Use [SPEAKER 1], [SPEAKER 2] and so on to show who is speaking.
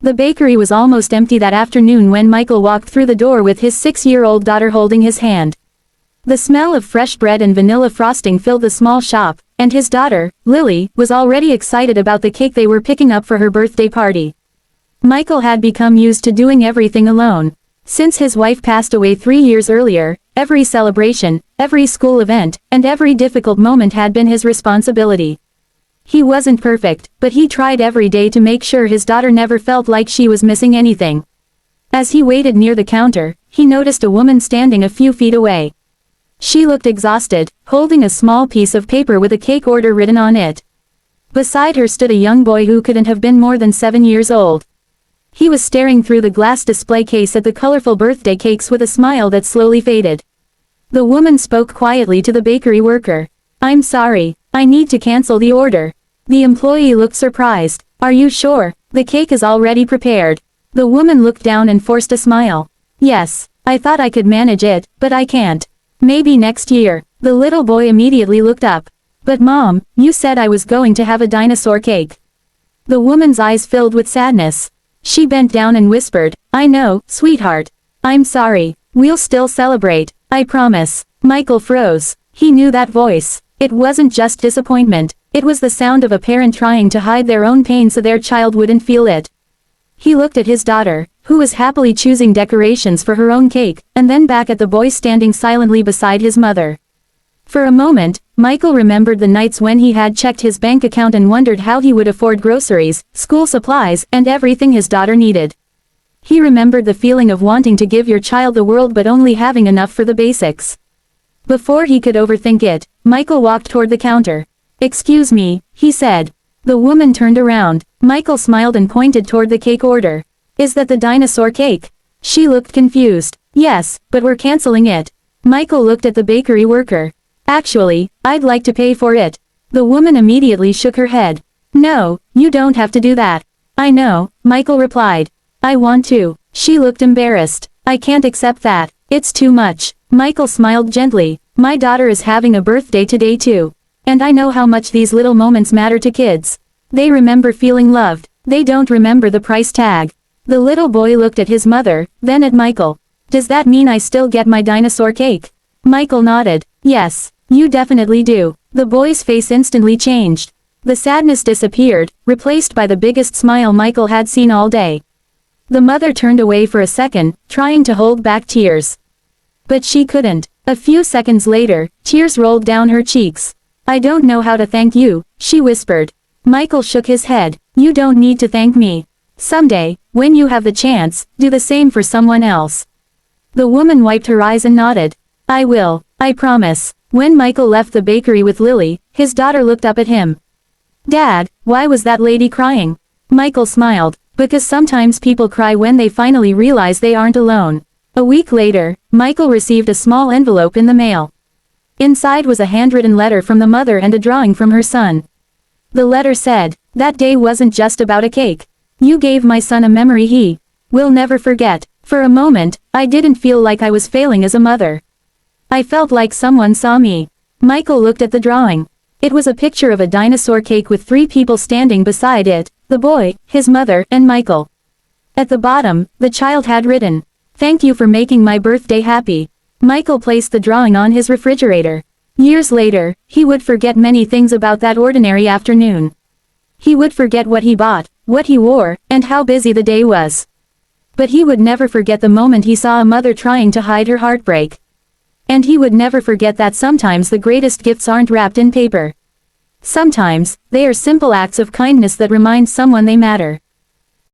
[SPEAKER 1] The bakery was almost empty that afternoon when Michael walked through the door with his 6-year-old daughter holding his hand. The smell of fresh bread and vanilla frosting filled the small shop, and his daughter, Lily, was already excited about the cake they were picking up for her birthday party. Michael had become used to doing everything alone. Since his wife passed away 3 years earlier, every celebration, every school event, and every difficult moment had been his responsibility. He wasn't perfect, but he tried every day to make sure his daughter never felt like she was missing anything. As he waited near the counter, he noticed a woman standing a few feet away. She looked exhausted, holding a small piece of paper with a cake order written on it. Beside her stood a young boy who couldn't have been more than 7 years old. He was staring through the glass display case at the colorful birthday cakes with a smile that slowly faded. The woman spoke quietly to the bakery worker. "I'm sorry, I need to cancel the order." The employee looked surprised. "Are you sure? The cake is already prepared." The woman looked down and forced a smile. "Yes, I thought I could manage it, but I can't. Maybe next year." The little boy immediately looked up. "But Mom, you said I was going to have a dinosaur cake." The woman's eyes filled with sadness. She bent down and whispered, "I know, sweetheart. I'm sorry. We'll still celebrate, I promise." Michael froze. He knew that voice. It wasn't just disappointment, it was the sound of a parent trying to hide their own pain so their child wouldn't feel it. He looked at his daughter, who was happily choosing decorations for her own cake, and then back at the boy standing silently beside his mother. For a moment, Michael remembered the nights when he had checked his bank account and wondered how he would afford groceries, school supplies, and everything his daughter needed. He remembered the feeling of wanting to give your child the world but only having enough for the basics. Before he could overthink it, Michael walked toward the counter. "Excuse me," he said. The woman turned around. Michael smiled and pointed toward the cake order. "Is that the dinosaur cake?" She looked confused. "Yes, but we're canceling it." Michael looked at the bakery worker. "Actually, I'd like to pay for it." The woman immediately shook her head. "No, you don't have to do that." "I know," Michael replied. "I want to." She looked embarrassed. "I can't accept that. It's too much." Michael smiled gently. "My daughter is having a birthday today too. And I know how much these little moments matter to kids. They remember feeling loved. They don't remember the price tag." The little boy looked at his mother, then at Michael. "Does that mean I still get my dinosaur cake?" Michael nodded. "Yes, you definitely do." The boy's face instantly changed. The sadness disappeared, replaced by the biggest smile Michael had seen all day. The mother turned away for a second, trying to hold back tears. But she couldn't. A few seconds later, tears rolled down her cheeks. "I don't know how to thank you," she whispered. Michael shook his head. "You don't need to thank me. Someday, when you have the chance, do the same for someone else." The woman wiped her eyes and nodded. "I will, I promise." When Michael left the bakery with Lily, his daughter looked up at him. "Dad, why was that lady crying?" Michael smiled. "Because sometimes people cry when they finally realize they aren't alone." A week later, Michael received a small envelope in the mail. Inside was a handwritten letter from the mother and a drawing from her son. The letter said, "That day wasn't just about a cake. You gave my son a memory he will never forget. For a moment, I didn't feel like I was failing as a mother. I felt like someone saw me." Michael looked at the drawing. It was a picture of a dinosaur cake with 3 people standing beside it, the boy, his mother, and Michael. At the bottom, the child had written, "Thank you for making my birthday happy." Michael placed the drawing on his refrigerator. Years later, he would forget many things about that ordinary afternoon. He would forget what he bought, what he wore, and how busy the day was. But he would never forget the moment he saw a mother trying to hide her heartbreak. And he would never forget that sometimes the greatest gifts aren't wrapped in paper. Sometimes, they are simple acts of kindness that remind someone they matter.